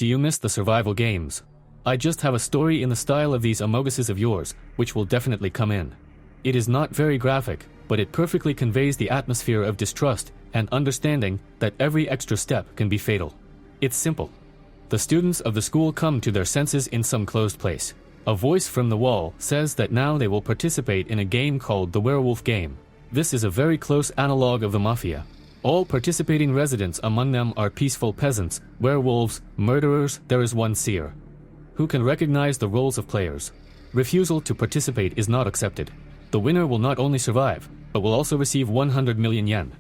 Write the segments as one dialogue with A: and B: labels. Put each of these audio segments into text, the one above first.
A: Do you miss the survival games? I just have a story in the style of these amoguses of yours, which will definitely come in. It is not very graphic, but it perfectly conveys the atmosphere of distrust and understanding that every extra step can be fatal. It's simple. The students of the school come to their senses in some closed place. A voice from the wall says that now they will participate in a game called the Werewolf Game. This is a very close analog of the Mafia. All participating residents among them are peaceful peasants, werewolves, murderers. There is one seer who can recognize the roles of players. Refusal to participate is not accepted. The winner will not only survive, but will also receive 100 million yen.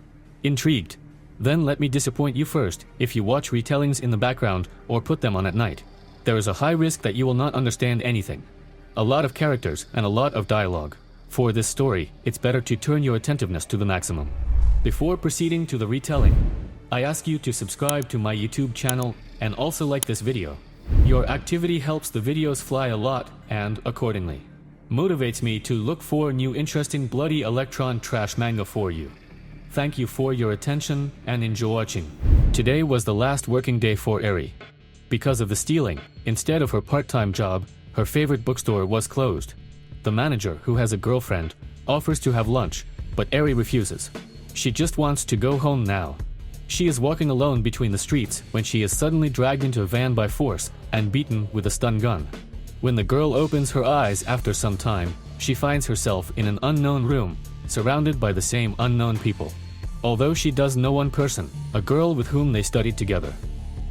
A: Intrigued? Then let me disappoint you first if you watch retellings in the background or put them on at night. There is a high risk that you will not understand anything. A lot of characters and a lot of dialogue. For this story, it's better to turn your attentiveness to the maximum. Before proceeding to the retelling, I ask you to subscribe to my YouTube channel and also like this video. Your activity helps the videos fly a lot and, accordingly, motivates me to look for new interesting bloody electron trash manga for you. Thank you for your attention and enjoy watching. Today was the last working day for Airi. Because of the stealing, instead of her part-time job, her favorite bookstore was closed. The manager, who has a girlfriend, offers to have lunch, but Airi refuses. She just wants to go home now. She is walking alone between the streets when she is suddenly dragged into a van by force and beaten with a stun gun. When the girl opens her eyes after some time, she finds herself in an unknown room, surrounded by the same unknown people. Although she does know one person, a girl with whom they studied together.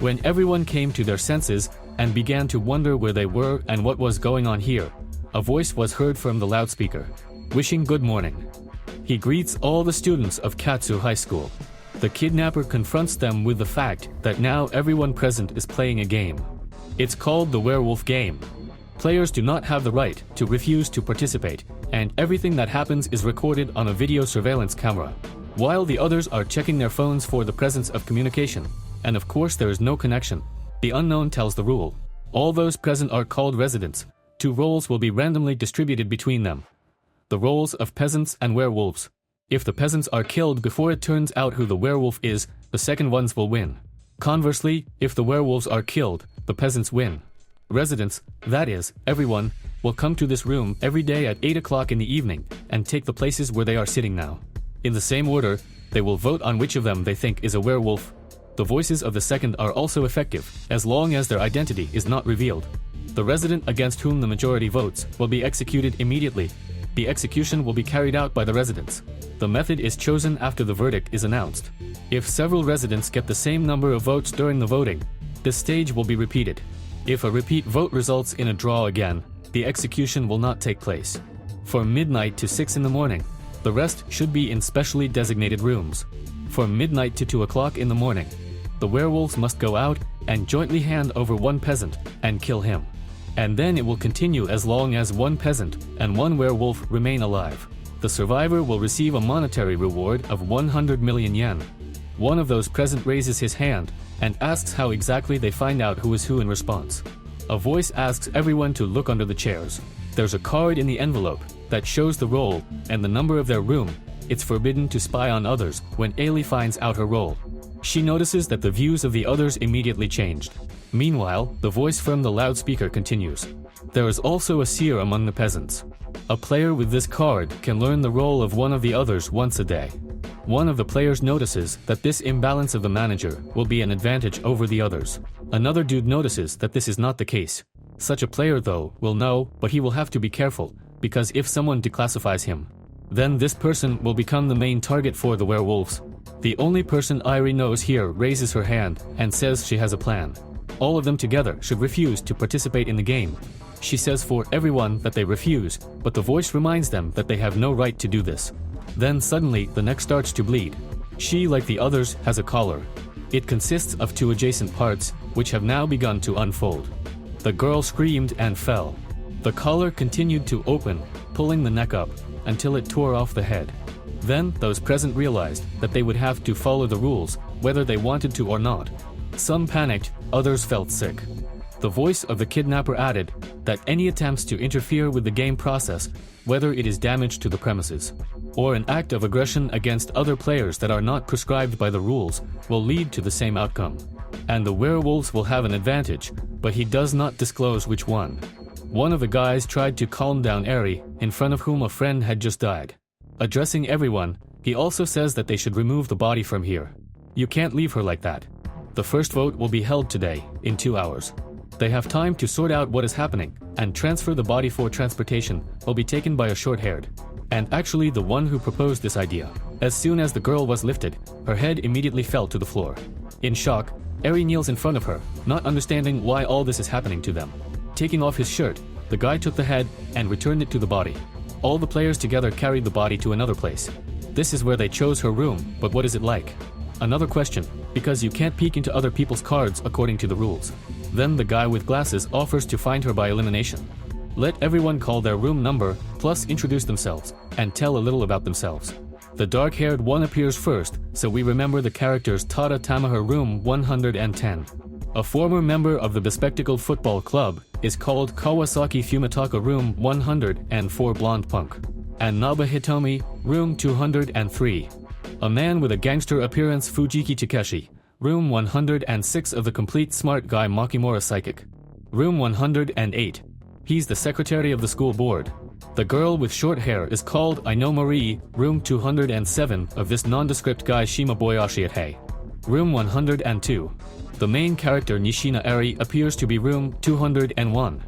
A: When everyone came to their senses and began to wonder where they were and what was going on here, a voice was heard from the loudspeaker, wishing good morning. He greets all the students of Katsu High School. The kidnapper confronts them with the fact that now everyone present is playing a game. It's called the Werewolf Game. Players do not have the right to refuse to participate, and everything that happens is recorded on a video surveillance camera, while the others are checking their phones for the presence of communication. And of course there is no connection. The unknown tells the rule. All those present are called residents. 2 roles will be randomly distributed between them. The roles of peasants and werewolves. If the peasants are killed before it turns out who the werewolf is, the second ones will win. Conversely, if the werewolves are killed, the peasants win. Residents, that is, everyone, will come to this room every day at 8 o'clock in the evening and take the places where they are sitting now. In the same order, they will vote on which of them they think is a werewolf. The voices of the second are also effective, as long as their identity is not revealed. The resident against whom the majority votes will be executed immediately. The execution will be carried out by the residents. The method is chosen after the verdict is announced. If several residents get the same number of votes during the voting, this stage will be repeated. If a repeat vote results in a draw again, the execution will not take place. From midnight to 6 in the morning, the rest should be in specially designated rooms. From midnight to 2 o'clock in the morning, the werewolves must go out and jointly hand over one peasant and kill him. And then it will continue as long as one peasant and one werewolf remain alive. The survivor will receive a monetary reward of 100 million yen. One of those present raises his hand and asks how exactly they find out who is who in response. A voice asks everyone to look under the chairs. There's a card in the envelope that shows the role and the number of their room. It's forbidden to spy on others when Ailey finds out her role. She notices that the views of the others immediately changed. Meanwhile, the voice from the loudspeaker continues. There is also a seer among the peasants. A player with this card can learn the role of one of the others once a day. One of the players notices that this imbalance of the manager will be an advantage over the others. Another dude notices that this is not the case. Such a player, though, will know, but he will have to be careful, because if someone declassifies him, then this person will become the main target for the werewolves. The only person Airi knows here raises her hand and says she has a plan. All of them together should refuse to participate in the game. She says for everyone that they refuse, but the voice reminds them that they have no right to do this. Then suddenly the neck starts to bleed. She, like the others, has a collar. It consists of 2 adjacent parts, which have now begun to unfold. The girl screamed and fell. The collar continued to open, pulling the neck up, until it tore off the head. Then those present realized that they would have to follow the rules, whether they wanted to or not. Some panicked, others felt sick. The voice of the kidnapper added that any attempts to interfere with the game process, whether it is damage to the premises, or an act of aggression against other players that are not prescribed by the rules, will lead to the same outcome. and the werewolves will have an advantage, but he does not disclose which one. One of the guys tried to calm down Airi, in front of whom a friend had just died. Addressing everyone, he also says that they should remove the body from here. You can't leave her like that. The first vote will be held today, in 2 hours. They have time to sort out what is happening, and transfer the body for transportation will be taken by a short-haired. And actually the one who proposed this idea. As soon as the girl was lifted, her head immediately fell to the floor. In shock, Airi kneels in front of her, not understanding why all this is happening to them. Taking off his shirt, the guy took the head and returned it to the body. All the players together carried the body to another place. This is where they chose her room, but what is it like? Another question, because you can't peek into other people's cards according to the rules. Then the guy with glasses offers to find her by elimination. Let everyone call their room number, plus introduce themselves, and tell a little about themselves. The dark-haired one appears first, so we remember the characters Tada Tamaha room 110. A former member of the bespectacled football club is called Kawasaki Fumitaka room 104 blonde punk, and Naba Hitomi room 203. A man with a gangster appearance Fujiki Takeshi, room 106 of the complete smart guy Makimura psychic. Room 108. He's the secretary of the school board. The girl with short hair is called Ino Marie, room 207 of this nondescript guy Shima Boyashi at Hay. Room 102. The main character Nishina Airi appears to be room 201.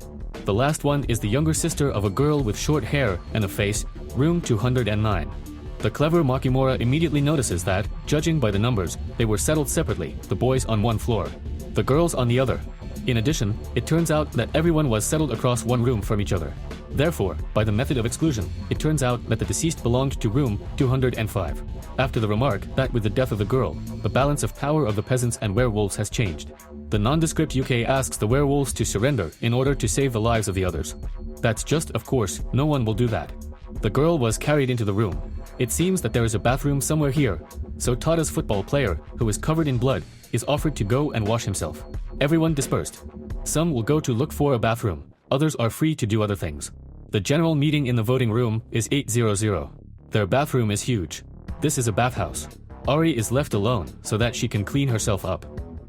A: The last one is the younger sister of a girl with short hair and a face, room 209. The clever Makimura immediately notices that, judging by the numbers, they were settled separately, the boys on one floor, the girls on the other. In addition, it turns out that everyone was settled across one room from each other. Therefore, by the method of exclusion, it turns out that the deceased belonged to room 205. After the remark that with the death of the girl, the balance of power of the peasants and werewolves has changed, the nondescript UK asks the werewolves to surrender in order to save the lives of the others. That's just, of course, no one will do that. The girl was carried into the room. It seems that there is a bathroom somewhere here, so Tada's football player, who is covered in blood, is offered to go and wash himself. Everyone dispersed. Some will go to look for a bathroom, others are free to do other things. The general meeting in the voting room is 800. Their bathroom is huge. This is a bathhouse. Airi is left alone so that she can clean herself up.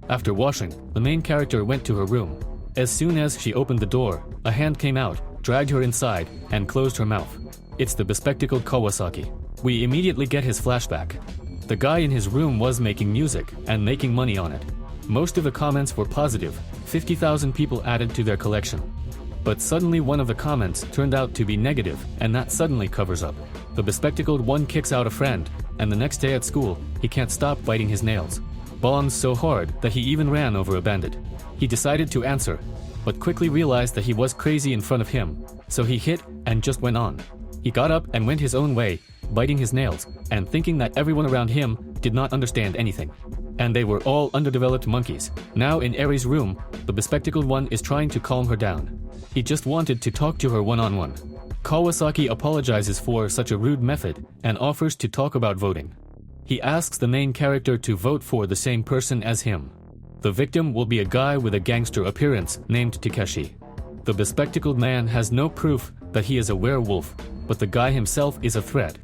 A: After washing, the main character went to her room. As soon as she opened the door, a hand came out, dragged her inside, and closed her mouth. It's the bespectacled Kawasaki. We immediately get his flashback. The guy in his room was making music and making money on it. Most of the comments were positive, 50,000 people added to their collection. But suddenly one of the comments turned out to be negative, and that suddenly covers up. The bespectacled one kicks out a friend, and the next day at school, he can't stop biting his nails. Bonds so hard that he even ran over a bandit. He decided to answer, but quickly realized that he was crazy in front of him, so he hit and just went on. He got up and went his own way, biting his nails, and thinking that everyone around him did not understand anything. And they were all underdeveloped monkeys. Now in Airi's room, the bespectacled one is trying to calm her down. He just wanted to talk to her one-on-one. Kawasaki apologizes for such a rude method and offers to talk about voting. He asks the main character to vote for the same person as him. The victim will be a guy with a gangster appearance named Takeshi. The bespectacled man has no proof that he is a werewolf, but the guy himself is a threat.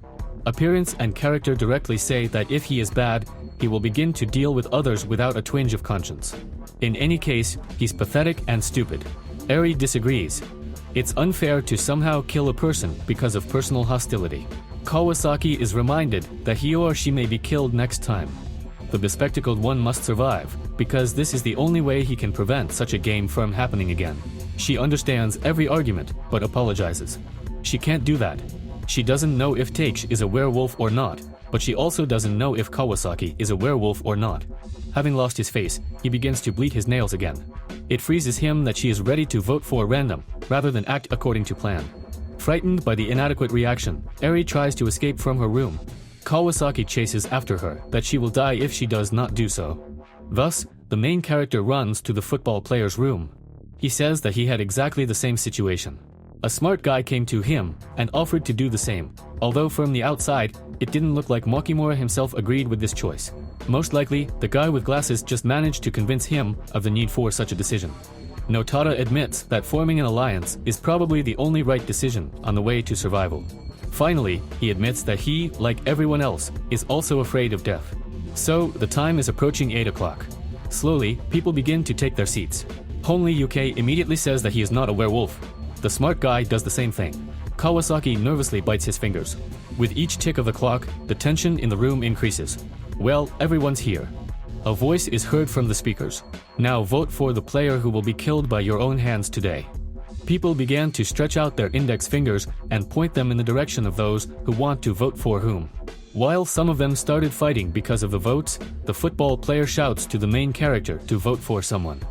A: Appearance and character directly say that if he is bad, he will begin to deal with others without a twinge of conscience. In any case, he's pathetic and stupid. Airi disagrees. It's unfair to somehow kill a person because of personal hostility. Kawasaki is reminded that he or she may be killed next time. The bespectacled one must survive, because this is the only way he can prevent such a game from happening again. She understands every argument, but apologizes. She can't do that. She doesn't know if Takes is a werewolf or not, but she also doesn't know if Kawasaki is a werewolf or not. Having lost his face, he begins to bleed his nails again. It freezes him that she is ready to vote for random, rather than act according to plan. Frightened by the inadequate reaction, Airi tries to escape from her room. Kawasaki chases after her, that she will die if she does not do so. Thus, the main character runs to the football player's room. He says that he had exactly the same situation. A smart guy came to him and offered to do the same, although from the outside, it didn't look like Makimura himself agreed with this choice. Most likely, the guy with glasses just managed to convince him of the need for such a decision. Notada admits that forming an alliance is probably the only right decision on the way to survival. Finally, he admits that he, like everyone else, is also afraid of death. So, the time is approaching 8 o'clock. Slowly, people begin to take their seats. Homely UK immediately says that he is not a werewolf. The smart guy does the same thing. Kawasaki nervously bites his fingers. With each tick of the clock, the tension in the room increases. Well, everyone's here. A voice is heard from the speakers. Now vote for the player who will be killed by your own hands today. People began to stretch out their index fingers and point them in the direction of those who want to vote for whom. While some of them started fighting because of the votes, the football player shouts to the main character to vote for someone.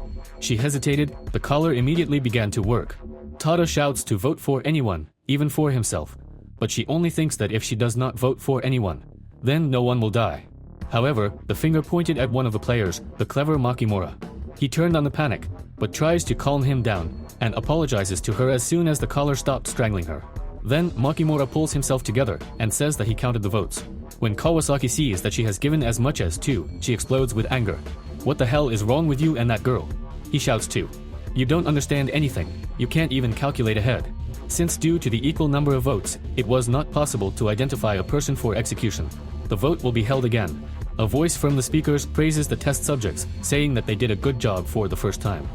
A: She hesitated, the collar immediately began to work. Tada shouts to vote for anyone, even for himself. But she only thinks that if she does not vote for anyone, then no one will die. However, the finger pointed at one of the players, the clever Makimura. He turned on the panic, but tries to calm him down, and apologizes to her as soon as the collar stopped strangling her. Then Makimura pulls himself together and says that he counted the votes. When Kawasaki sees that she has given as much as 2, she explodes with anger. What the hell is wrong with you and that girl? He shouts too. You don't understand anything. You can't even calculate ahead. Since due to the equal number of votes, it was not possible to identify a person for execution. The vote will be held again. A voice from the speakers praises the test subjects, saying that they did a good job for the first time.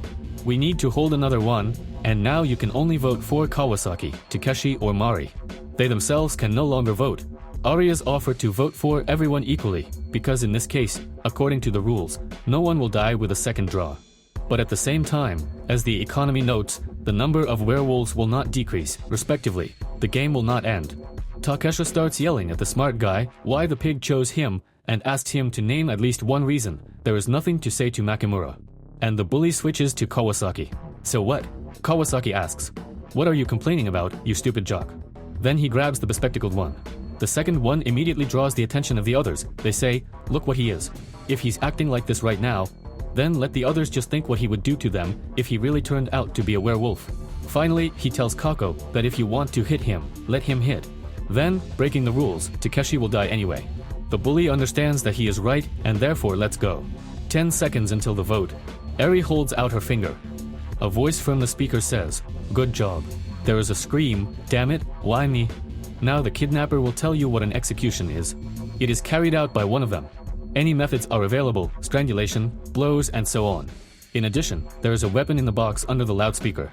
A: We need to hold another one, and now you can only vote for Kawasaki, Takeshi or Mari. They themselves can no longer vote. Arias offered to vote for everyone equally, because in this case, according to the rules, no one will die with a second draw. But at the same time, as the economy notes, the number of werewolves will not decrease, respectively. The game will not end. Takesha starts yelling at the smart guy why the pig chose him and asks him to name at least one reason. There is nothing to say to Makimura. And the bully switches to Kawasaki. So what? Kawasaki asks. What are you complaining about, you stupid jock? Then he grabs the bespectacled one. The second one immediately draws the attention of the others. They say, look what he is. If he's acting like this right now, then let the others just think what he would do to them if he really turned out to be a werewolf. Finally, he tells Kako that if you want to hit him, let him hit. Then, breaking the rules, Takeshi will die anyway. The bully understands that he is right and therefore lets go. 10 seconds until the vote. Eri holds out her finger. A voice from the speaker says, good job. There is a scream, damn it, why me? Now the kidnapper will tell you what an execution is. It is carried out by one of them. Any methods are available, strangulation, blows, and so on. In addition, there is a weapon in the box under the loudspeaker.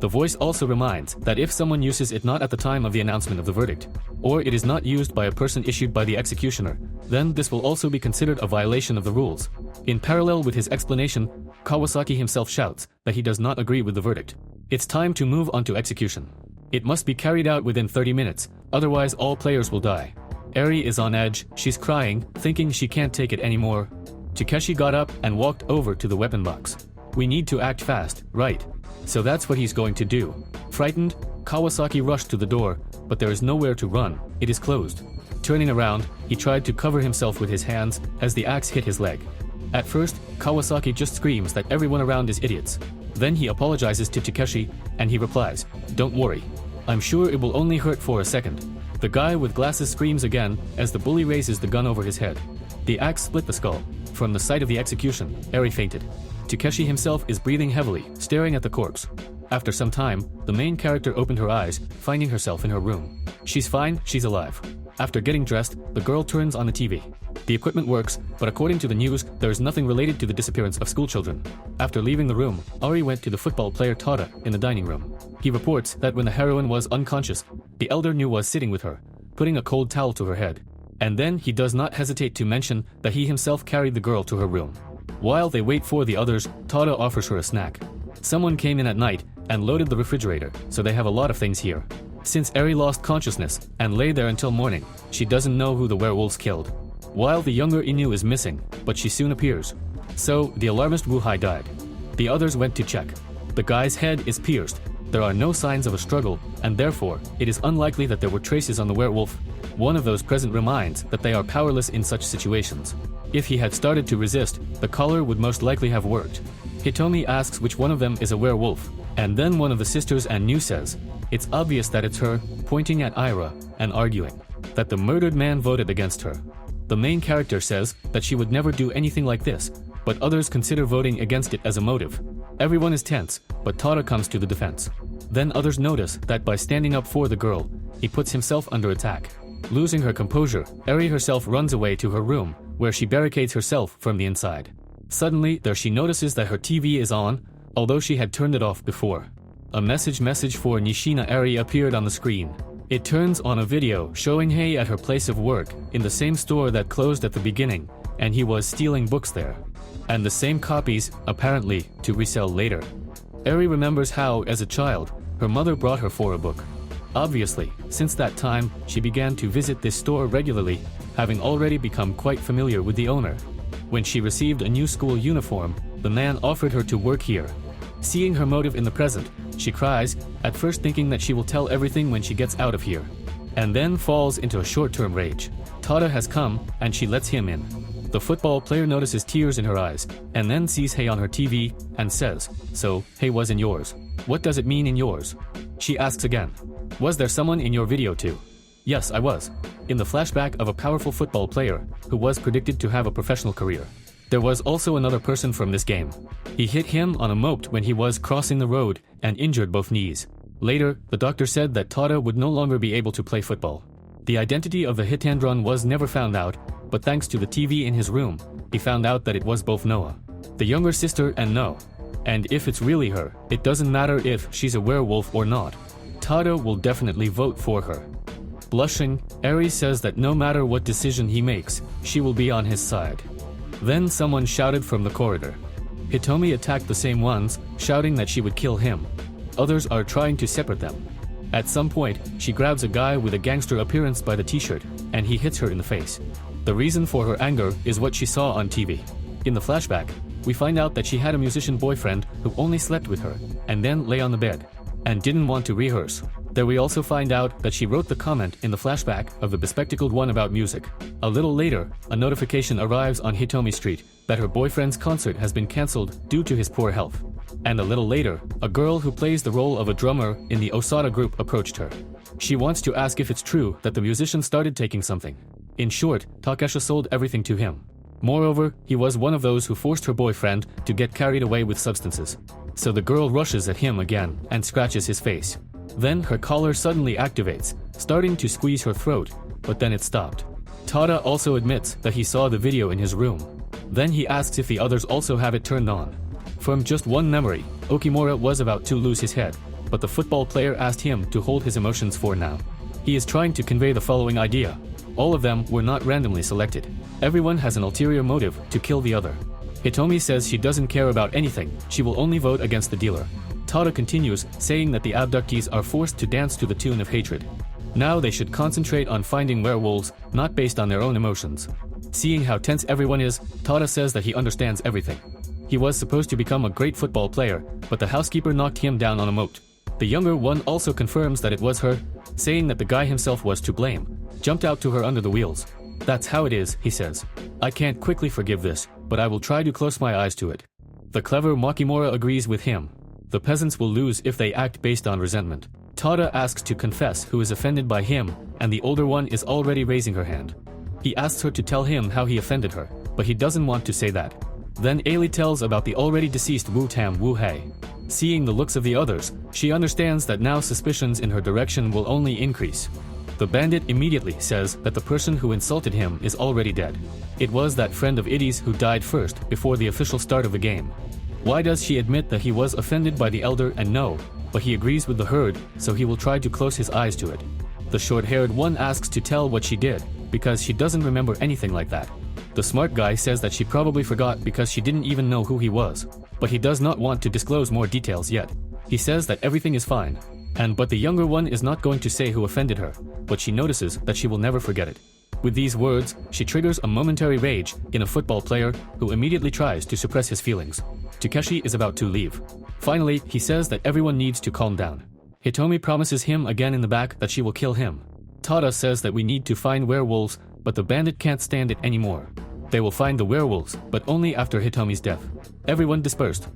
A: The voice also reminds that if someone uses it not at the time of the announcement of the verdict, or it is not used by a person issued by the executioner, then this will also be considered a violation of the rules. In parallel with his explanation, Kawasaki himself shouts that he does not agree with the verdict. It's time to move on to execution. It must be carried out within 30 minutes, otherwise all players will die. Eri is on edge, she's crying, thinking she can't take it anymore. Takeshi got up and walked over to the weapon box. We need to act fast, right? So that's what he's going to do. Frightened, Kawasaki rushed to the door, but there is nowhere to run, it is closed. Turning around, he tried to cover himself with his hands as the axe hit his leg. At first, Kawasaki just screams that everyone around is idiots. Then he apologizes to Takeshi, and he replies, don't worry. I'm sure it will only hurt for a second. The guy with glasses screams again as the bully raises the gun over his head. The axe split the skull. From the site of the execution, Eri fainted. Takeshi himself is breathing heavily, staring at the corpse. After some time, the main character opened her eyes, finding herself in her room. She's fine, she's alive. After getting dressed, the girl turns on the TV. The equipment works, but according to the news, there is nothing related to the disappearance of schoolchildren. After leaving the room, Ari went to the football player Tada in the dining room. He reports that when the heroine was unconscious, the elder Nu was sitting with her, putting a cold towel to her head. And then he does not hesitate to mention that he himself carried the girl to her room. While they wait for the others, Tada offers her a snack. Someone came in at night and loaded the refrigerator, so they have a lot of things here. Since Eri lost consciousness and lay there until morning, she doesn't know who the werewolves killed. While the younger Inu is missing, but she soon appears. So, the alarmist Wuhai died. The others went to check. The guy's head is pierced. There are no signs of a struggle, and therefore, it is unlikely that there were traces on the werewolf. One of those present reminds that they are powerless in such situations. If he had started to resist, the collar would most likely have worked. Hitomi asks which one of them is a werewolf, and then one of the sisters and Nu says, it's obvious that it's her, pointing at Ira, and arguing that the murdered man voted against her. The main character says that she would never do anything like this, but others consider voting against it as a motive. Everyone is tense, but Tada comes to the defense. Then others notice that by standing up for the girl, he puts himself under attack. Losing her composure, Eri herself runs away to her room, where she barricades herself from the inside. Suddenly, there she notices that her TV is on, although she had turned it off before. A message for Nishina Airi appeared on the screen. It turns on a video showing Hei at her place of work in the same store that closed at the beginning, and he was stealing books there. And the same copies, apparently, to resell later. Airi remembers how, as a child, her mother brought her for a book. Obviously, since that time, she began to visit this store regularly, having already become quite familiar with the owner. When she received a new school uniform, the man offered her to work here. Seeing her motive in the present, she cries, at first thinking that she will tell everything when she gets out of here, and then falls into a short-term rage. Tada has come, and she lets him in. The football player notices tears in her eyes, and then sees Hei on her TV, and says, "So, Hei was in yours. What does it mean in yours?" She asks again, "Was there someone in your video too?" "Yes, I was." In the flashback of a powerful football player, who was predicted to have a professional career. There was also another person from this game. He hit him on a moped when he was crossing the road and injured both knees. Later, the doctor said that Tada would no longer be able to play football. The identity of the hitandron was never found out, but thanks to the TV in his room, he found out that it was both Noah, the younger sister, and No. And if it's really her, it doesn't matter if she's a werewolf or not. Tada will definitely vote for her. Blushing, Airi says that no matter what decision he makes, she will be on his side. Then someone shouted from the corridor. Hitomi attacked the same ones, shouting that she would kill him. Others are trying to separate them. At some point, she grabs a guy with a gangster appearance by the t-shirt, and he hits her in the face. The reason for her anger is what she saw on TV. In the flashback, we find out that she had a musician boyfriend who only slept with her, and then lay on the bed, and didn't want to rehearse. There we also find out that she wrote the comment in the flashback of the bespectacled one about music. A little later, a notification arrives on Hitomi Street that her boyfriend's concert has been cancelled due to his poor health. And a little later, a girl who plays the role of a drummer in the Osada group approached her. She wants to ask if it's true that the musician started taking something. In short, Takesha sold everything to him. Moreover, he was one of those who forced her boyfriend to get carried away with substances. So the girl rushes at him again and scratches his face. Then her collar suddenly activates, starting to squeeze her throat, but then it stopped. Tada also admits that he saw the video in his room. Then he asks if the others also have it turned on. From just one memory, Okimura was about to lose his head, but the football player asked him to hold his emotions for now. He is trying to convey the following idea. All of them were not randomly selected. Everyone has an ulterior motive to kill the other. Hitomi says she doesn't care about anything, she will only vote against the dealer. Tada continues, saying that the abductees are forced to dance to the tune of hatred. Now they should concentrate on finding werewolves, not based on their own emotions. Seeing how tense everyone is, Tada says that he understands everything. He was supposed to become a great football player, but the housekeeper knocked him down on a moat. The younger one also confirms that it was her, saying that the guy himself was to blame, jumped out to her under the wheels. "That's how it is," he says. "I can't quickly forgive this, but I will try to close my eyes to it." The clever Makimura agrees with him. The peasants will lose if they act based on resentment. Tada asks to confess who is offended by him, and the older one is already raising her hand. He asks her to tell him how he offended her, but he doesn't want to say that. Then Ailey tells about the already deceased Wu-Tam Wu-Hei. Seeing the looks of the others, she understands that now suspicions in her direction will only increase. The bandit immediately says that the person who insulted him is already dead. It was that friend of Idi's who died first before the official start of the game. Why does she admit that he was offended by the elder and no, but he agrees with the herd, so he will try to close his eyes to it. The short-haired one asks to tell what she did, because she doesn't remember anything like that. The smart guy says that she probably forgot because she didn't even know who he was, but he does not want to disclose more details yet. He says that everything is fine, but the younger one is not going to say who offended her, but she notices that she will never forget it. With these words, she triggers a momentary rage in a football player who immediately tries to suppress his feelings. Takeshi is about to leave. Finally, he says that everyone needs to calm down. Hitomi promises him again in the back that she will kill him. Tada says that we need to find werewolves, but the bandit can't stand it anymore. They will find the werewolves, but only after Hitomi's death. Everyone dispersed.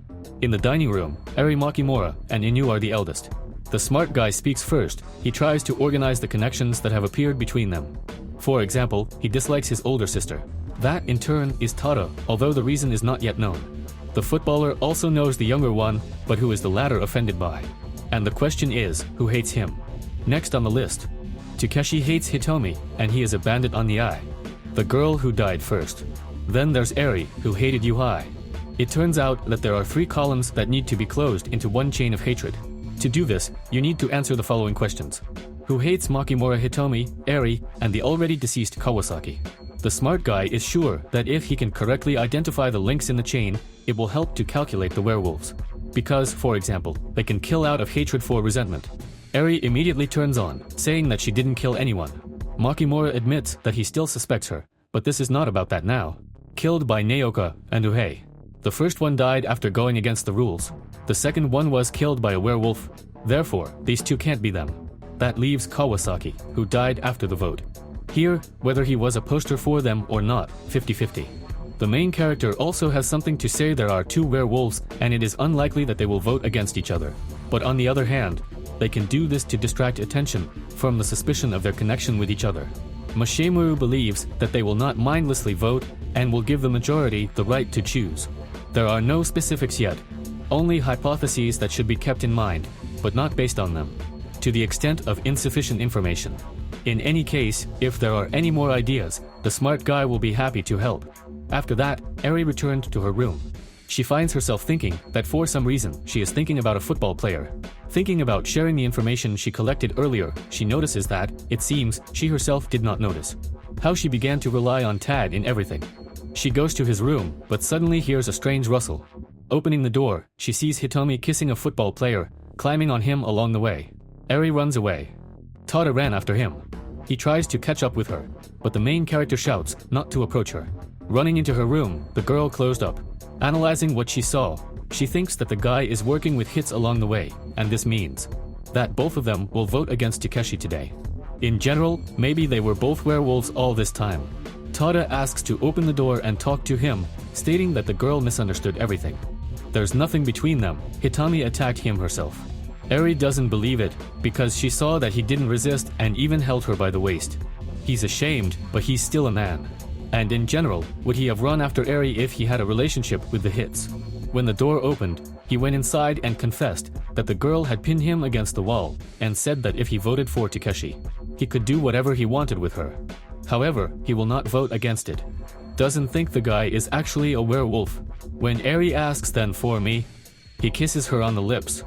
A: In the dining room, Eri Makimura and Inu are the eldest. The smart guy speaks first. He tries to organize the connections that have appeared between them. For example, he dislikes his older sister. That, in turn, is Tada, although the reason is not yet known. The footballer also knows the younger one, but who is the latter offended by? And the question is, who hates him? Next on the list, Takeshi hates Hitomi, and he is a bandit on the eye. The girl who died first. Then there's Eri, who hated Yuhai. It turns out that there are 3 columns that need to be closed into one chain of hatred. To do this, you need to answer the following questions. Who hates Makimura Hitomi, Airi, and the already deceased Kawasaki? The smart guy is sure that if he can correctly identify the links in the chain, it will help to calculate the werewolves. Because, for example, they can kill out of hatred for resentment. Airi immediately turns on, saying that she didn't kill anyone. Makimura admits that he still suspects her, but this is not about that now. Killed by Naoka and Uhei. The first one died after going against the rules. The second one was killed by a werewolf. Therefore, these 2 can't be them. That leaves Kawasaki, who died after the vote. Here, whether he was a poster for them or not, 50-50. The main character also has something to say. There are 2 werewolves, and it is unlikely that they will vote against each other. But on the other hand, they can do this to distract attention from the suspicion of their connection with each other. Mashimuru believes that they will not mindlessly vote and will give the majority the right to choose. There are no specifics yet, only hypotheses that should be kept in mind, but not based on them, to the extent of insufficient information. In any case, if there are any more ideas, the smart guy will be happy to help. After that, Airi returned to her room. She finds herself thinking that for some reason she is thinking about a football player. Thinking about sharing the information she collected earlier, she notices that, it seems, she herself did not notice. How she began to rely on Tad in everything. She goes to his room, but suddenly hears a strange rustle. Opening the door, she sees Hitomi kissing a football player, climbing on him along the way. Airi runs away. Tada ran after him. He tries to catch up with her, but the main character shouts not to approach her. Running into her room, the girl closed up. Analyzing what she saw, she thinks that the guy is working with hits along the way, and this means that both of them will vote against Takeshi today. In general, maybe they were both werewolves all this time. Tada asks to open the door and talk to him, stating that the girl misunderstood everything. There's nothing between them. Hitami attacked him herself. Airi doesn't believe it, because she saw that he didn't resist and even held her by the waist. He's ashamed, but he's still a man. And in general, would he have run after Airi if he had a relationship with the hits? When the door opened, he went inside and confessed that the girl had pinned him against the wall and said that if he voted for Takeshi, he could do whatever he wanted with her. However, he will not vote against it. Doesn't think the guy is actually a werewolf. When Airi asks then for me, he kisses her on the lips.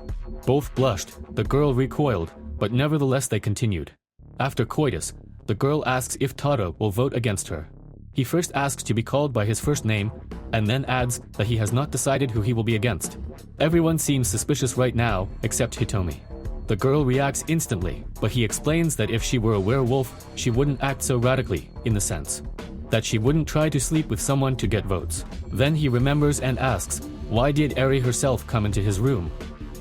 A: Both blushed, the girl recoiled, but nevertheless they continued. After coitus, the girl asks if Tada will vote against her. He first asks to be called by his first name, and then adds that he has not decided who he will be against. Everyone seems suspicious right now, except Hitomi. The girl reacts instantly, but he explains that if she were a werewolf, she wouldn't act so radically, in the sense that she wouldn't try to sleep with someone to get votes. Then he remembers and asks, why did Airi herself come into his room?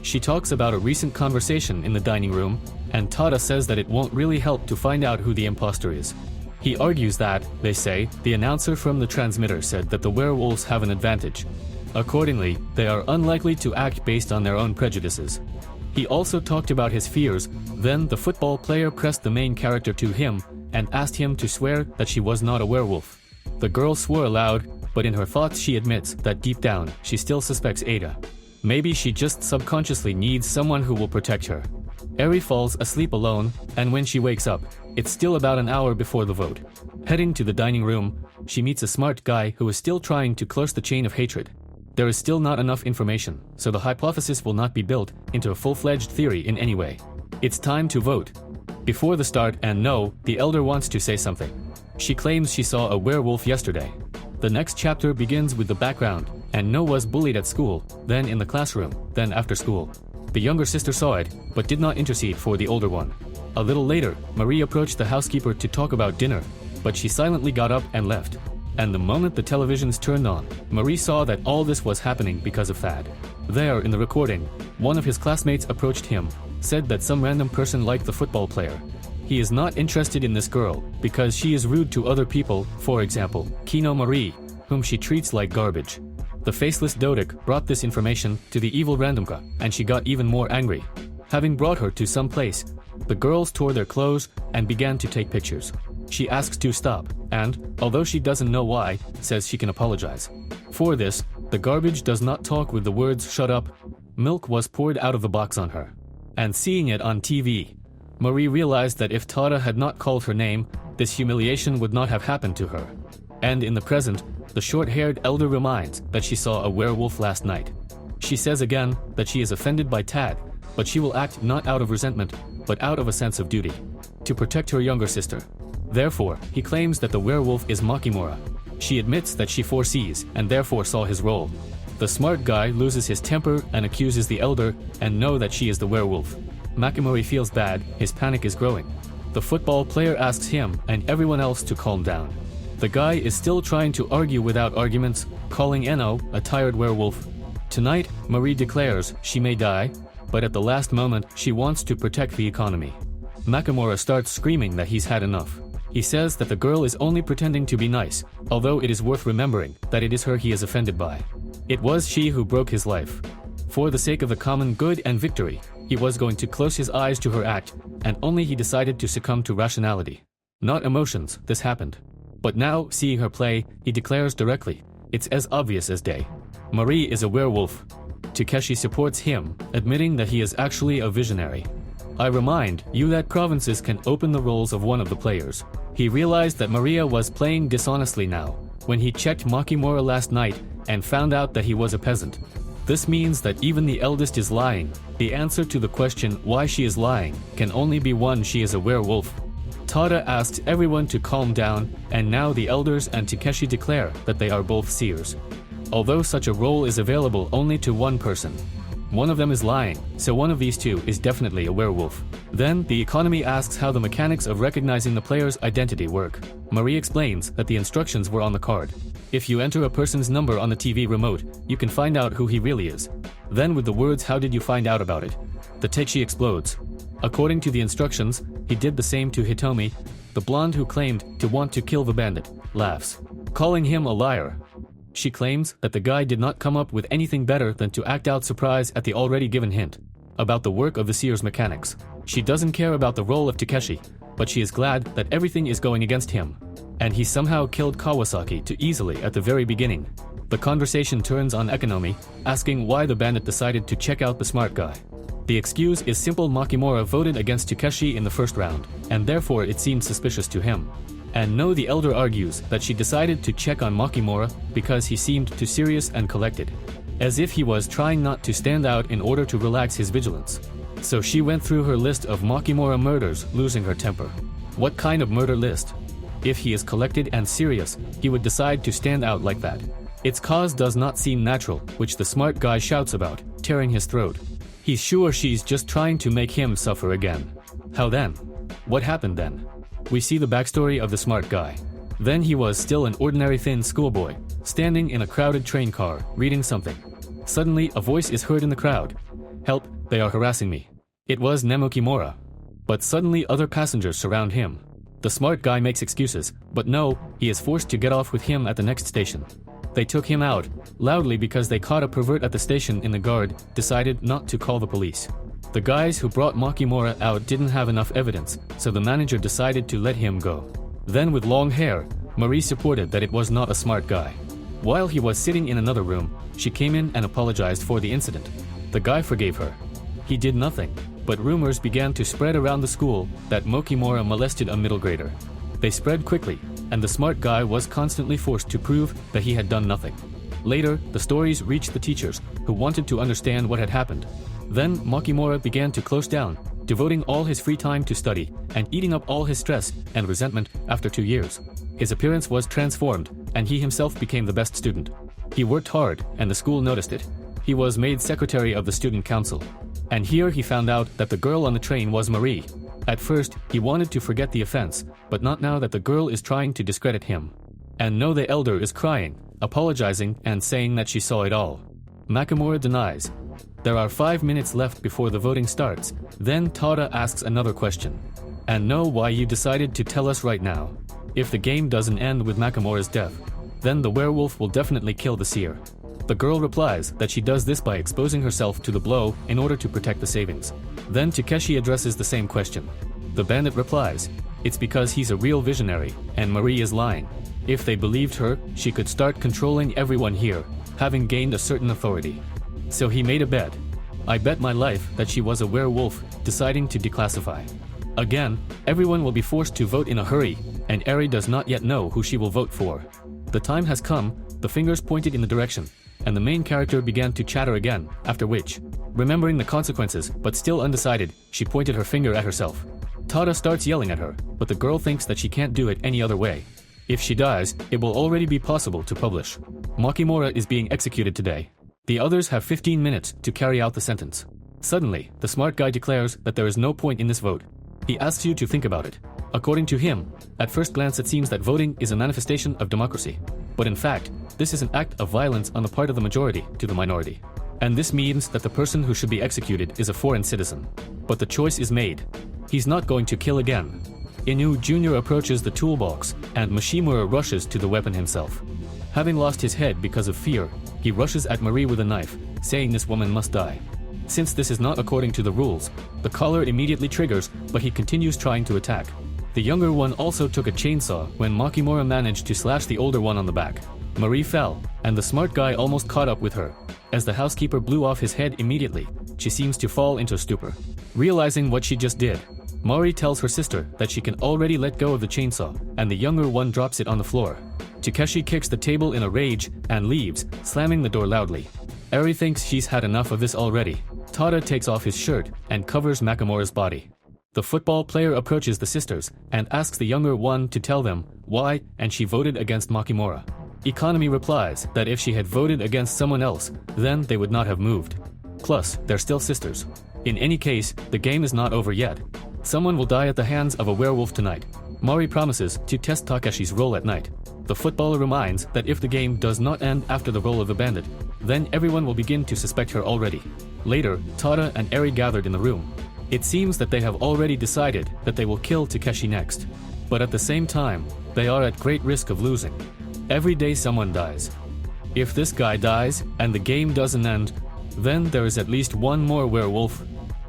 A: She talks about a recent conversation in the dining room, and Tada says that it won't really help to find out who the imposter is. He argues that, they say, the announcer from the transmitter said that the werewolves have an advantage. Accordingly, they are unlikely to act based on their own prejudices. He also talked about his fears. Then the football player pressed the main character to him and asked him to swear that she was not a werewolf. The girl swore aloud, but in her thoughts she admits that deep down she still suspects Ada. Maybe she just subconsciously needs someone who will protect her. Airi falls asleep alone, and when she wakes up, it's still about an hour before the vote. Heading to the dining room, she meets a smart guy who is still trying to close the chain of hatred. There is still not enough information, so the hypothesis will not be built into a full-fledged theory in any way. It's time to vote. Before the start, and no, the elder wants to say something. She claims she saw a werewolf yesterday. The next chapter begins with the background, and No was bullied at school, then in the classroom, then after school. The younger sister saw it, but did not intercede for the older one. A little later, Marie approached the housekeeper to talk about dinner, but she silently got up and left. And the moment the televisions turned on, Marie saw that all this was happening because of Thad. There, in the recording, one of his classmates approached him, said that some random person liked the football player. He is not interested in this girl, because she is rude to other people, for example, Kino Marie, whom she treats like garbage. The faceless Dodik brought this information to the evil randomka, and she got even more angry. Having brought her to some place, the girls tore their clothes and began to take pictures. She asks to stop, and, although she doesn't know why, says she can apologize. For this, the garbage does not talk with the words "shut up." Milk was poured out of the box on her. And seeing it on TV, Marie realized that if Tada had not called her name, this humiliation would not have happened to her. And in the present, The short-haired elder reminds that she saw a werewolf last night. She says again that she is offended by Tad, but she will act not out of resentment, but out of a sense of duty, to protect her younger sister. Therefore, he claims that the werewolf is Makimura. She admits that she foresees and therefore saw his role. The smart guy loses his temper and accuses the elder and know that she is the werewolf. Makimura feels bad, his panic is growing. The football player asks him and everyone else to calm down. The guy is still trying to argue without arguments, calling Eno a tired werewolf. Tonight, Marie declares she may die, but at the last moment she wants to protect the economy. Makimura starts screaming that he's had enough. He says that the girl is only pretending to be nice, although it is worth remembering that it is her he is offended by. It was she who broke his life. For the sake of the common good and victory, he was going to close his eyes to her act, and only he decided to succumb to rationality. Not emotions, this happened. But now, seeing her play, he declares directly, it's as obvious as day. Marie is a werewolf. Takeshi supports him, admitting that he is actually a visionary. I remind you that provinces can open the roles of one of the players. He realized that Maria was playing dishonestly now, when he checked Makimura last night and found out that he was a peasant. This means that even the eldest is lying. The answer to the question why she is lying can only be one: she is a werewolf. Tada asks everyone to calm down, and now the elders and Takeshi declare that they are both seers. Although such a role is available only to one person. One of them is lying, so one of these two is definitely a werewolf. Then, the economy asks how the mechanics of recognizing the player's identity work. Marie explains that the instructions were on the card. If you enter a person's number on the TV remote, you can find out who he really is. Then with the words "how did you find out about it?" the Takeshi explodes. According to the instructions, he did the same to Hitomi. The blonde who claimed to want to kill the bandit laughs, calling him a liar. She claims that the guy did not come up with anything better than to act out surprise at the already given hint about the work of the seer's mechanics. She doesn't care about the role of Takeshi, but she is glad that everything is going against him. And he somehow killed Kawasaki too easily at the very beginning. The conversation turns on economy, asking why the bandit decided to check out the smart guy. The excuse is simple: Makimura voted against Takeshi in the first round, and therefore it seemed suspicious to him. And no, the elder argues that she decided to check on Makimura because he seemed too serious and collected, as if he was trying not to stand out in order to relax his vigilance. So she went through her list of Makimura murders, losing her temper. What kind of murder list? If he is collected and serious, he would decide to stand out like that. Its cause does not seem natural, which the smart guy shouts about, tearing his throat. He's sure she's just trying to make him suffer again. How then? What happened then? We see the backstory of the smart guy. Then he was still an ordinary thin schoolboy, standing in a crowded train car, reading something. Suddenly, a voice is heard in the crowd. "Help, they are harassing me." It was Nemukimura. But suddenly other passengers surround him. The smart guy makes excuses, but no, he is forced to get off with him at the next station. They took him out, loudly because they caught a pervert at the station and the guard decided not to call the police. The guys who brought Makimura out didn't have enough evidence, so the manager decided to let him go. Then with long hair, Marie supported that it was not a smart guy. While he was sitting in another room, she came in and apologized for the incident. The guy forgave her. He did nothing, but rumors began to spread around the school that Makimura molested a middle grader. They spread quickly, and the smart guy was constantly forced to prove that he had done nothing. Later, the stories reached the teachers, who wanted to understand what had happened. Then Makimura began to close down, devoting all his free time to study and eating up all his stress and resentment after 2 years. His appearance was transformed, and he himself became the best student. He worked hard, and the school noticed it. He was made secretary of the student council. And here he found out that the girl on the train was Marie. At first, he wanted to forget the offense, but not now that the girl is trying to discredit him. And no, the elder is crying, apologizing, and saying that she saw it all. Makimura denies. There are 5 minutes left before the voting starts. Then Tada asks another question. And know why you decided to tell us right now. If the game doesn't end with Makimura's death, then the werewolf will definitely kill the seer. The girl replies that she does this by exposing herself to the blow in order to protect the savings. Then Takeshi addresses the same question. The bandit replies, it's because he's a real visionary, and Marie is lying. If they believed her, she could start controlling everyone here, having gained a certain authority. So he made a bet. I bet my life that she was a werewolf, deciding to declassify. Again, everyone will be forced to vote in a hurry, and Airi does not yet know who she will vote for. The time has come, the fingers pointed in the direction, and the main character began to chatter again, after which, remembering the consequences but still undecided, she pointed her finger at herself. Tada starts yelling at her, but the girl thinks that she can't do it any other way. If she dies, it will already be possible to publish. Makimura is being executed today. The others have 15 minutes to carry out the sentence. Suddenly, the smart guy declares that there is no point in this vote. He asks you to think about it. According to him, at first glance it seems that voting is a manifestation of democracy. But in fact, this is an act of violence on the part of the majority to the minority. And this means that the person who should be executed is a foreign citizen. But the choice is made. He's not going to kill again. Inu Jr. approaches the toolbox, and Mishimura rushes to the weapon himself. Having lost his head because of fear, he rushes at Marie with a knife, saying this woman must die. Since this is not according to the rules, the collar immediately triggers, but he continues trying to attack. The younger one also took a chainsaw when Makimura managed to slash the older one on the back. Marie fell, and the smart guy almost caught up with her. As the housekeeper blew off his head immediately, she seems to fall into stupor. Realizing what she just did, Mari tells her sister that she can already let go of the chainsaw, and the younger one drops it on the floor. Takeshi kicks the table in a rage and leaves, slamming the door loudly. Eri thinks she's had enough of this already. Tada takes off his shirt and covers Nakamura's body. The football player approaches the sisters and asks the younger one to tell them why and she voted against Makimura. Economy replies that if she had voted against someone else, then they would not have moved. Plus, they're still sisters. In any case, the game is not over yet. Someone will die at the hands of a werewolf tonight. Mari promises to test Takeshi's role at night. The footballer reminds that if the game does not end after the role of the bandit, then everyone will begin to suspect her already. Later, Tada and Eri gathered in the room. It seems that they have already decided that they will kill Takeshi next. But at the same time, they are at great risk of losing. Every day someone dies. If this guy dies and the game doesn't end, then there is at least one more werewolf,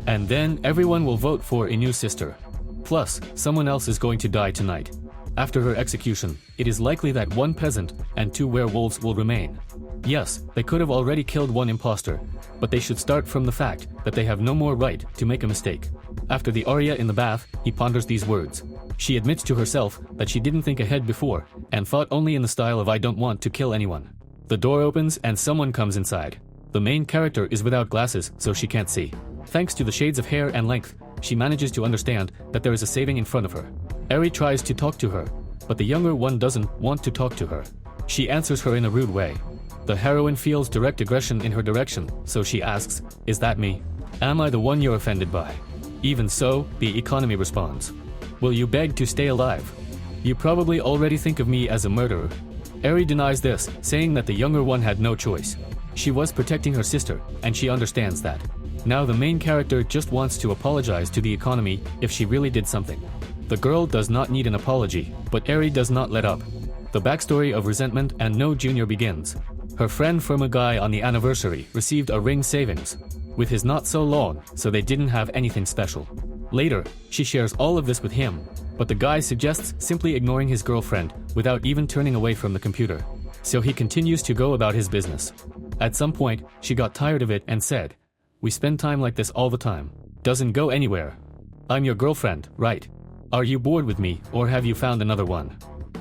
A: and then everyone will vote for Inu's sister. Plus, someone else is going to die tonight. After her execution, it is likely that one peasant and 2 werewolves will remain. Yes, they could have already killed one imposter, but they should start from the fact that they have no more right to make a mistake. After the aria in the bath, he ponders these words. She admits to herself that she didn't think ahead before and thought only in the style of I don't want to kill anyone. The door opens and someone comes inside. The main character is without glasses, so she can't see. Thanks to the shades of hair and length, she manages to understand that there is a saving in front of her. Eri tries to talk to her, but the younger one doesn't want to talk to her. She answers her in a rude way. The heroine feels direct aggression in her direction, so she asks, "Is that me? Am I the one you're offended by?" Even so, the economy responds, "Will you beg to stay alive? You probably already think of me as a murderer." Eri denies this, saying that the younger one had no choice. She was protecting her sister, and she understands that. Now the main character just wants to apologize to the economy if she really did something. The girl does not need an apology, but Eri does not let up. The backstory of resentment and No Junior begins. Her friend from a guy on the anniversary received a ring savings, with his not so long, so they didn't have anything special. Later, she shares all of this with him, but the guy suggests simply ignoring his girlfriend without even turning away from the computer. So he continues to go about his business. At some point, she got tired of it and said, "We spend time like this all the time. Doesn't go anywhere. I'm your girlfriend, right? Are you bored with me, or have you found another one?"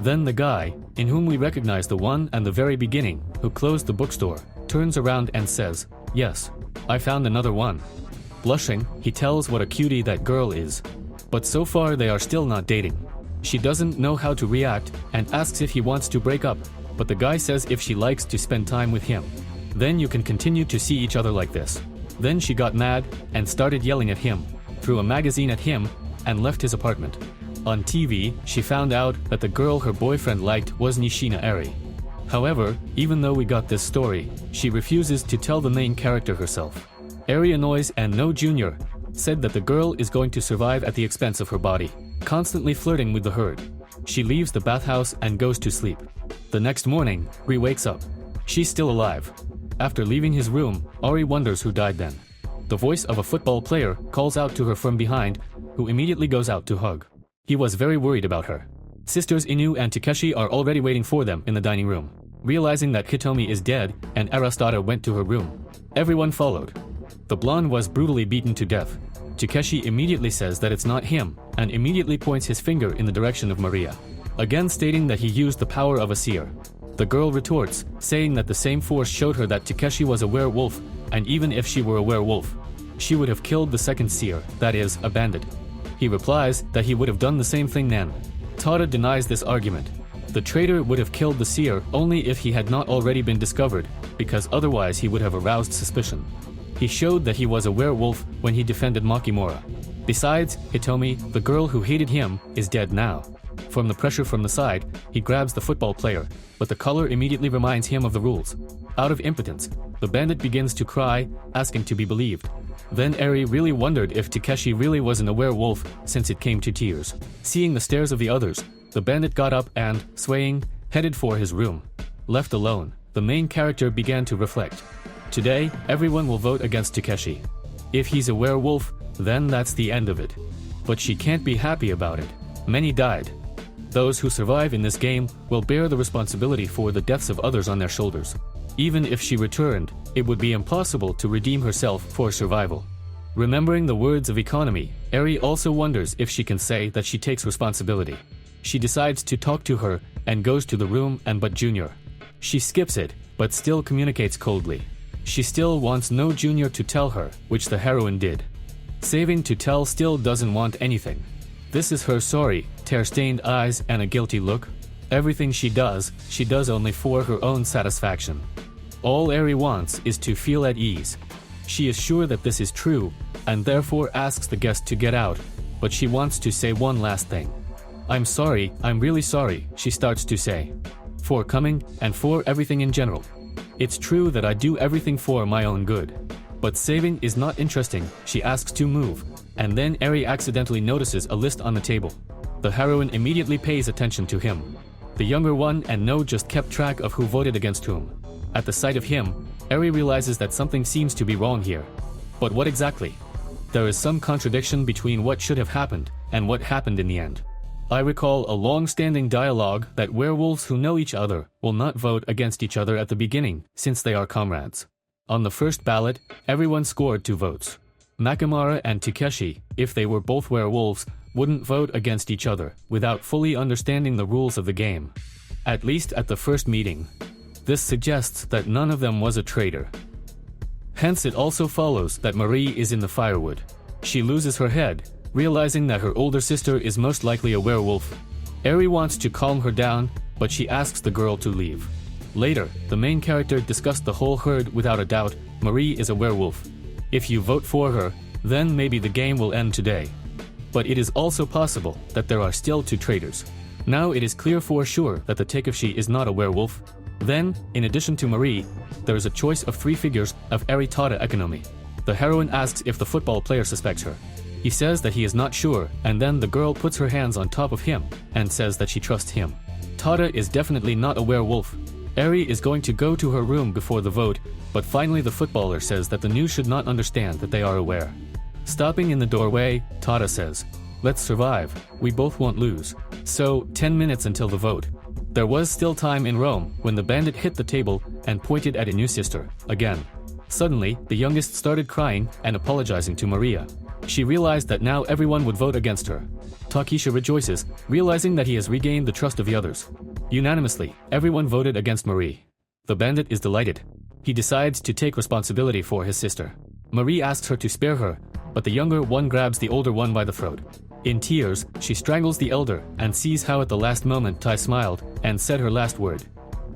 A: Then the guy, in whom we recognize the one at the very beginning, who closed the bookstore, turns around and says, "Yes, I found another one." Blushing, he tells what a cutie that girl is. But so far they are still not dating. She doesn't know how to react and asks if he wants to break up, but the guy says if she likes to spend time with him, then you can continue to see each other like this. Then she got mad and started yelling at him, threw a magazine at him, and left his apartment. On TV, she found out that the girl her boyfriend liked was Nishina Airi. However, even though we got this story, she refuses to tell the main character herself. Airi annoys and No Junior said that the girl is going to survive at the expense of her body, constantly flirting with the herd. She leaves the bathhouse and goes to sleep. The next morning, Ri wakes up. She's still alive. After leaving his room, Ari wonders who died then. The voice of a football player calls out to her from behind, who immediately goes out to hug. He was very worried about her. Sisters Inu and Takeshi are already waiting for them in the dining room. Realizing that Hitomi is dead and Arastada went to her room, everyone followed. The blonde was brutally beaten to death. Takeshi immediately says that it's not him and immediately points his finger in the direction of Maria, again stating that he used the power of a seer. The girl retorts, saying that the same force showed her that Takeshi was a werewolf, and even if she were a werewolf, she would have killed the second seer, that is, a bandit. He replies that he would have done the same thing then. Tada denies this argument. The traitor would have killed the seer only if he had not already been discovered, because otherwise he would have aroused suspicion. He showed that he was a werewolf when he defended Makimura. Besides, Hitomi, the girl who hated him, is dead now. From the pressure from the side, he grabs the football player, but the color immediately reminds him of the rules. Out of impotence, the bandit begins to cry, asking to be believed. Then Airi really wondered if Takeshi really wasn't a werewolf since it came to tears. Seeing the stares of the others, the bandit got up and, swaying, headed for his room. Left alone, the main character began to reflect. Today, everyone will vote against Takeshi. If he's a werewolf, then that's the end of it. But she can't be happy about it. Many died. Those who survive in this game will bear the responsibility for the deaths of others on their shoulders. Even if she returned, it would be impossible to redeem herself for survival. Remembering the words of economy, Airi also wonders if she can say that she takes responsibility. She decides to talk to her and goes to the room and but Junior. She skips it, but still communicates coldly. She still wants no Junior to tell her, which the heroine did. Saving to tell still doesn't want anything. This is her sorry, tear-stained eyes and a guilty look. Everything she does only for her own satisfaction. All Airi wants is to feel at ease. She is sure that this is true, and therefore asks the guest to get out, but she wants to say one last thing. I'm sorry, I'm really sorry, she starts to say. For coming, and for everything in general. It's true that I do everything for my own good. But saving is not interesting, she asks to move, and then Airi accidentally notices a list on the table. The heroine immediately pays attention to him. The younger one and No just kept track of who voted against whom. At the sight of him, Airi realizes that something seems to be wrong here. But what exactly? There is some contradiction between what should have happened and what happened in the end. I recall a long-standing dialogue that werewolves who know each other will not vote against each other at the beginning since they are comrades. On the first ballot, everyone scored 2 votes. Makimura and Takeshi, if they were both werewolves, wouldn't vote against each other without fully understanding the rules of the game. At least at the first meeting. This suggests that none of them was a traitor. Hence it also follows that Marie is in the firewood. She loses her head, realizing that her older sister is most likely a werewolf. Airi wants to calm her down, but she asks the girl to leave. Later, the main character discussed the whole herd without a doubt. Marie is a werewolf. If you vote for her, then maybe the game will end today. But it is also possible that there are still 2 traitors. Now it is clear for sure that the Takeshi is not a werewolf. Then, in addition to Marie, there is a choice of 3 figures of Airi Tada economy. The heroine asks if the football player suspects her. He says that he is not sure, and then the girl puts her hands on top of him and says that she trusts him. Tada is definitely not a werewolf. Airi is going to go to her room before the vote, but finally the footballer says that the new should not understand that they are aware. Stopping in the doorway, Tada says, "Let's survive, we both won't lose." So, 10 minutes until the vote. There was still time in Rome when the bandit hit the table and pointed at a new sister, again. Suddenly, the youngest started crying and apologizing to Maria. She realized that now everyone would vote against her. Takisha rejoices, realizing that he has regained the trust of the others. Unanimously, everyone voted against Marie. The bandit is delighted. He decides to take responsibility for his sister. Marie asks her to spare her, but the younger one grabs the older one by the throat. In tears, she strangles the elder and sees how at the last moment Tai smiled and said her last word.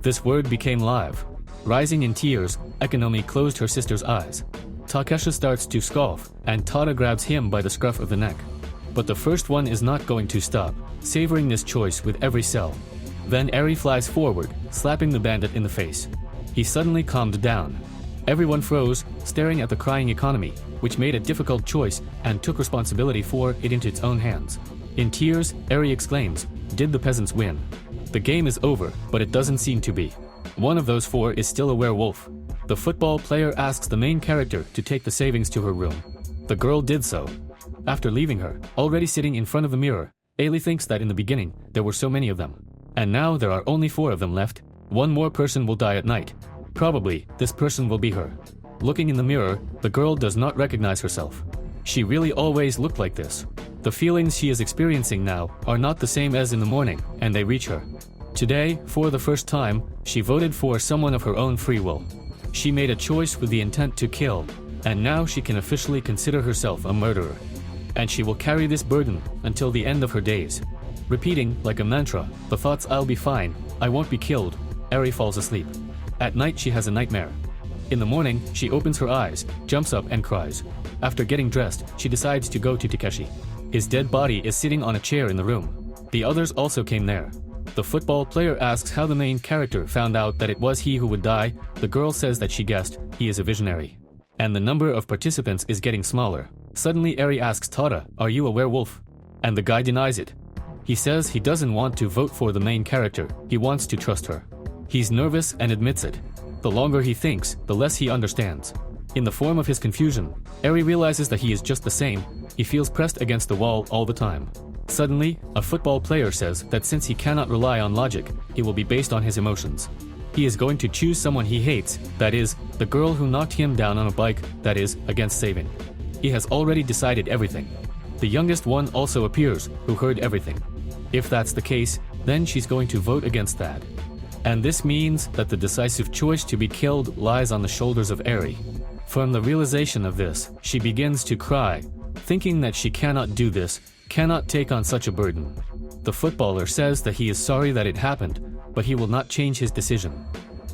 A: This word became live. Rising in tears, Economy closed her sister's eyes. Takesha starts to scoff, and Tada grabs him by the scruff of the neck. But the first one is not going to stop, savoring this choice with every cell. Then Airi flies forward, slapping the bandit in the face. He suddenly calmed down. Everyone froze, staring at the crying economy, which made a difficult choice and took responsibility for it into its own hands. In tears, Airi exclaims, "Did the peasants win?" The game is over, but it doesn't seem to be. One of those 4 is still a werewolf. The football player asks the main character to take the savings to her room. The girl did so. After leaving her, already sitting in front of the mirror, Ailey thinks that in the beginning, there were so many of them. And now there are only 4 of them left. One more person will die at night. Probably, this person will be her. Looking in the mirror, the girl does not recognize herself. She really always looked like this. The feelings she is experiencing now are not the same as in the morning, and they reach her. Today, for the first time, She voted for someone of her own free will. She made a choice with the intent to kill, and now she can officially consider herself a murderer. And she will carry this burden until the end of her days. Repeating, like a mantra, the thoughts "I'll be fine, I won't be killed," Airi falls asleep. At night she has a nightmare. In the morning, she opens her eyes, jumps up and cries. After getting dressed, she decides to go to Takeshi. His dead body is sitting on a chair in the room. The others also came there. The football player asks how the main character found out that it was he who would die. The girl says that she guessed he is a visionary. And the number of participants is getting smaller. Suddenly Airi asks Tada, "Are you a werewolf?" And the guy denies it. He says he doesn't want to vote for the main character, he wants to trust her. He's nervous and admits it. The longer he thinks, the less he understands. In the form of his confusion, Airi realizes that he is just the same. He feels pressed against the wall all the time. Suddenly, a football player says that since he cannot rely on logic, he will be based on his emotions. He is going to choose someone he hates, that is, the girl who knocked him down on a bike, that is, against saving. He has already decided everything. The youngest one also appears, who heard everything. If that's the case, then she's going to vote against that. And this means that the decisive choice to be killed lies on the shoulders of Airi. From the realization of this, she begins to cry, thinking that she cannot do this, cannot take on such a burden. The footballer says that he is sorry that it happened, but he will not change his decision.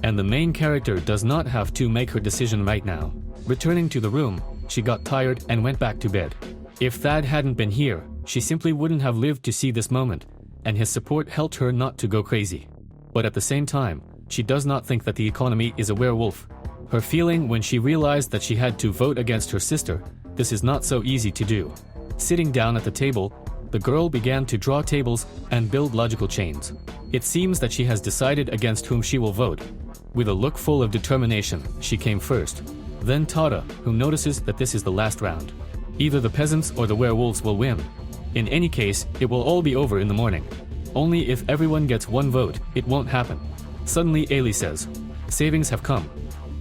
A: And the main character does not have to make her decision right now. Returning to the room, she got tired and went back to bed. If Thad hadn't been here, she simply wouldn't have lived to see this moment, and his support helped her not to go crazy. But at the same time, she does not think that the economy is a werewolf. Her feeling when she realized that she had to vote against her sister, this is not so easy to do. Sitting down at the table, the girl began to draw tables and build logical chains. It seems that she has decided against whom she will vote. With a look full of determination, she came first. Then Tada, who notices that this is the last round. Either the peasants or the werewolves will win. In any case, it will all be over in the morning. Only if everyone gets one vote, it won't happen. Suddenly Ailey says, "Savings have come."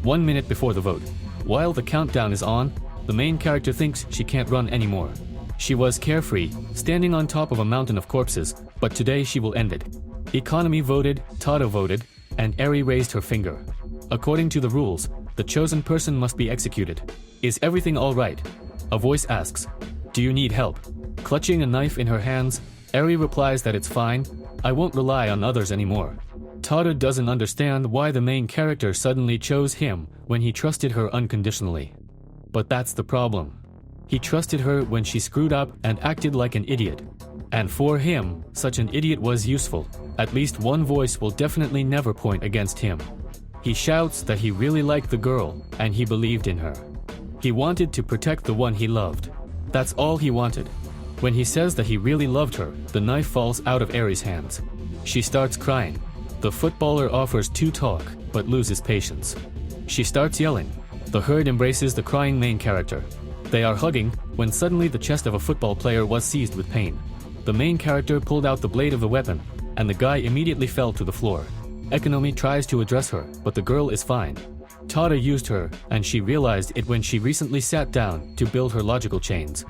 A: 1 minute before the vote. While the countdown is on, the main character thinks she can't run anymore. She was carefree, standing on top of a mountain of corpses, but today she will end it. Economy voted, Tada voted, and Airi raised her finger. According to the rules, the chosen person must be executed. Is everything all right? A voice asks, "Do you need help?" Clutching a knife in her hands, Airi replies that it's fine, "I won't rely on others anymore." Tada doesn't understand why the main character suddenly chose him when he trusted her unconditionally. But that's the problem. He trusted her when she screwed up and acted like an idiot. And for him, such an idiot was useful. At least one voice will definitely never point against him. He shouts that he really liked the girl, and he believed in her. He wanted to protect the one he loved. That's all he wanted. When he says that he really loved her, the knife falls out of Airi's hands. She starts crying. The footballer offers to talk, but loses patience. She starts yelling. The herd embraces the crying main character. They are hugging, when suddenly the chest of a football player was seized with pain. The main character pulled out the blade of the weapon, and the guy immediately fell to the floor. Economy tries to address her, but the girl is fine. Tada used her, and she realized it when she recently sat down to build her logical chains.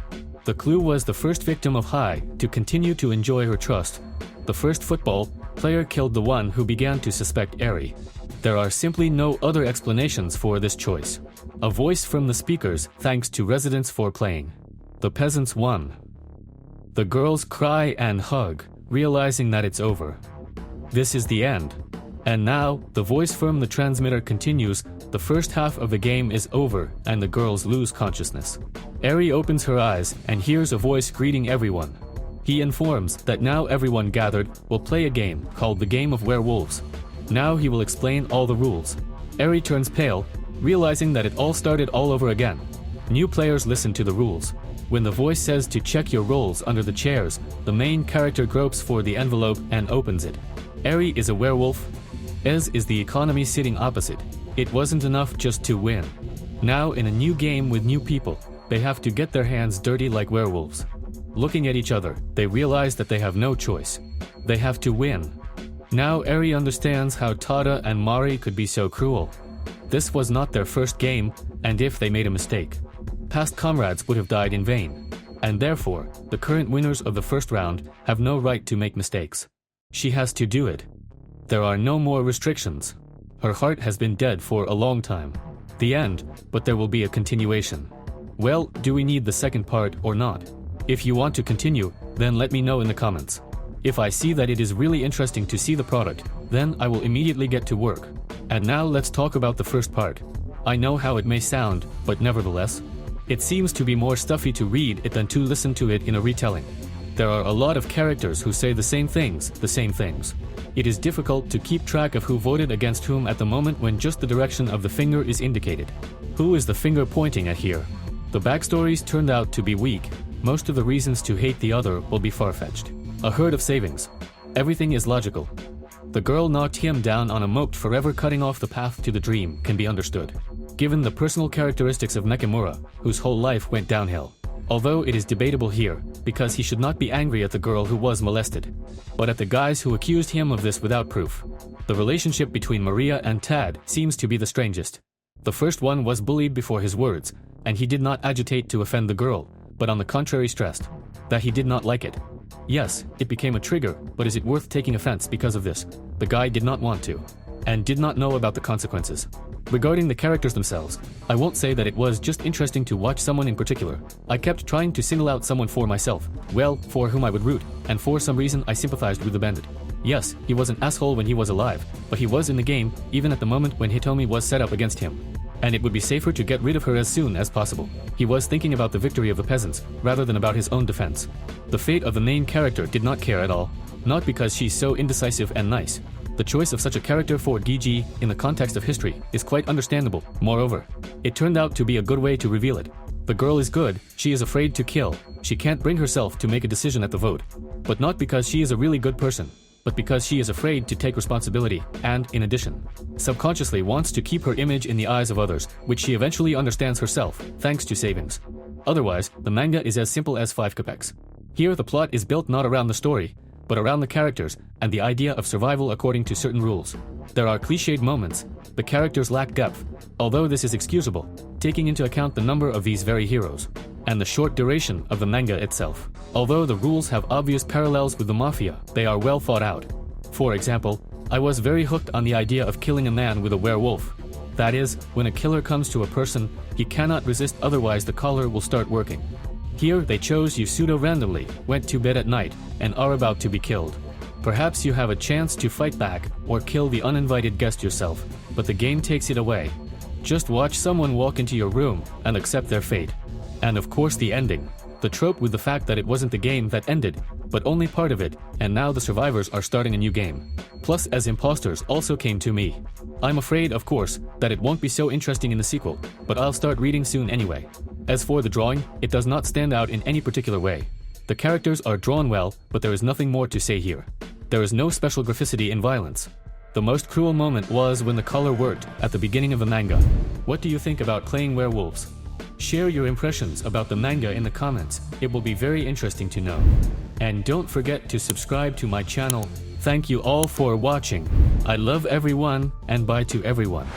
A: The clue was the first victim of Hai to continue to enjoy her trust. The first football player killed the one who began to suspect Airi. There are simply no other explanations for this choice. A voice from the speakers thanks to residents for playing. The peasants won. The girls cry and hug, realizing that it's over. This is the end. And now, the voice from the transmitter continues, the first half of the game is over and the girls lose consciousness. Airi opens her eyes and hears a voice greeting everyone. He informs that now everyone gathered will play a game called the Game of Werewolves. Now he will explain all the rules. Airi turns pale, realizing that it all started all over again. New players listen to the rules. When the voice says to check your rolls under the chairs, the main character gropes for the envelope and opens it. Airi is a werewolf. Ez is the economy sitting opposite. It wasn't enough just to win. Now in a new game with new people, they have to get their hands dirty like werewolves. Looking at each other, they realize that they have no choice. They have to win. Now Airi understands how Tada and Mari could be so cruel. This was not their first game, and if they made a mistake, past comrades would have died in vain. And therefore, the current winners of the first round have no right to make mistakes. She has to do it. There are no more restrictions. Her heart has been dead for a long time. The end, but there will be a continuation. Well, do we need the second part or not? If you want to continue, then let me know in the comments. If I see that it is really interesting to see the product, then I will immediately get to work. And now let's talk about the first part. I know how it may sound, but nevertheless, it seems to be more stuffy to read it than to listen to it in a retelling. There are a lot of characters who say the same things. It is difficult to keep track of who voted against whom at the moment when just the direction of the finger is indicated. Who is the finger pointing at here? The backstories turned out to be weak. Most of the reasons to hate the other will be far-fetched. A herd of savings. Everything is logical. The girl knocked him down on a moat, forever cutting off the path to the dream can be understood, given the personal characteristics of Nakamura, whose whole life went downhill. Although it is debatable here, because he should not be angry at the girl who was molested, but at the guys who accused him of this without proof. The relationship between Maria and Tad seems to be the strangest. The first one was bullied before his words, and he did not agitate to offend the girl, but on the contrary stressed that he did not like it. Yes, it became a trigger, but is it worth taking offense because of this? The guy did not want to, and did not know about the consequences. Regarding the characters themselves, I won't say that it was just interesting to watch someone in particular. I kept trying to single out someone for myself, well, for whom I would root, and for some reason I sympathized with the bandit. Yes, he was an asshole when he was alive, but he was in the game, even at the moment when Hitomi was set up against him. And it would be safer to get rid of her as soon as possible. He was thinking about the victory of the peasants, rather than about his own defense. The fate of the main character did not care at all, not because she's so indecisive and nice. The choice of such a character for DG in the context of history is quite understandable. Moreover, it turned out to be a good way to reveal it. The girl is good, she is afraid to kill, she can't bring herself to make a decision at the vote. But not because she is a really good person, but because she is afraid to take responsibility and, in addition, subconsciously wants to keep her image in the eyes of others, which she eventually understands herself, thanks to savings. Otherwise, the manga is as simple as 5 kopecks. Here the plot is built not around the story, but around the characters and the idea of survival according to certain rules. There are cliched moments, the characters lack depth, although this is excusable, taking into account the number of these very heroes, and the short duration of the manga itself. Although the rules have obvious parallels with the mafia, they are well thought out. For example, I was very hooked on the idea of killing a man with a werewolf. That is, when a killer comes to a person, he cannot resist, otherwise the collar will start working. Here they chose you pseudo-randomly, went to bed at night, and are about to be killed. Perhaps you have a chance to fight back, or kill the uninvited guest yourself, but the game takes it away. Just watch someone walk into your room, and accept their fate. And of course the ending. The trope with the fact that it wasn't the game that ended, but only part of it, and now the survivors are starting a new game. Plus as imposters also came to me. I'm afraid, of course, that it won't be so interesting in the sequel, but I'll start reading soon anyway. As for the drawing, it does not stand out in any particular way. The characters are drawn well, but there is nothing more to say here. There is no special graphicity in violence. The most cruel moment was when the color worked at the beginning of the manga. What do you think about playing werewolves? Share your impressions about the manga in the comments, it will be very interesting to know. And don't forget to subscribe to my channel. Thank you all for watching. I love everyone, and bye to everyone.